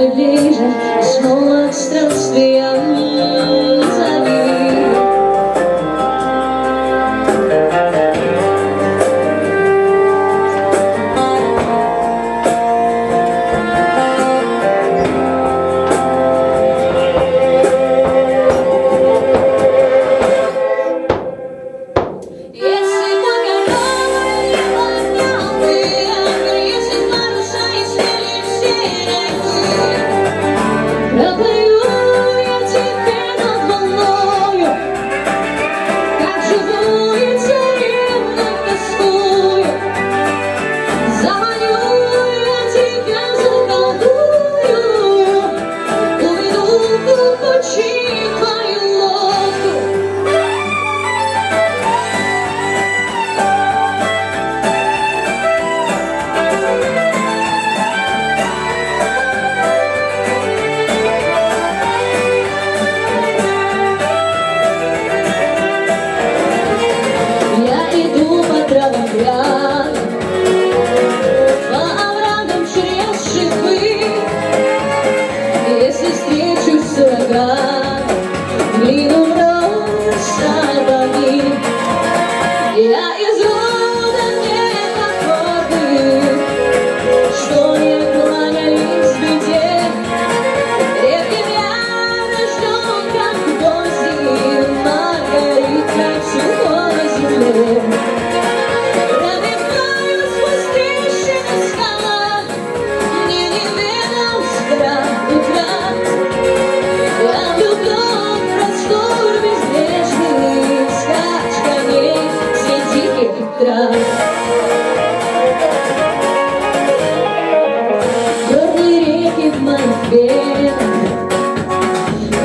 подпускаю ближе, и снова к странствиям зови. По оврагам через шипы, если встречусь с врагами, глину сапоги. Я из рода непокорных, что не кланялись беде. Редким я рожден, как гвозди, Маргарита сухой земле. Горные реки в моих венах,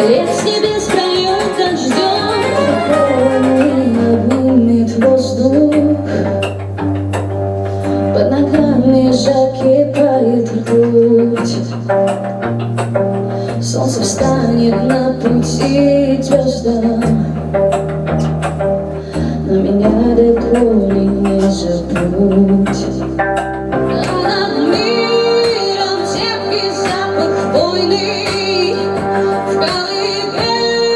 лет с небес прольет дождем, обнимет воздух, под ногами закипает ртуть. Солнце встанет на пути звездам, но меня до крови не забудь. А над миром терпкий запах войны, в колыбели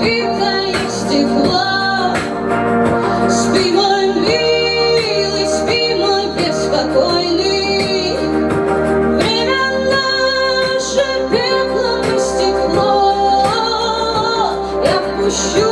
питает стекло. Спи, мой милый, спи, мой беспокойный, время наше пеплом истекло. Я впущу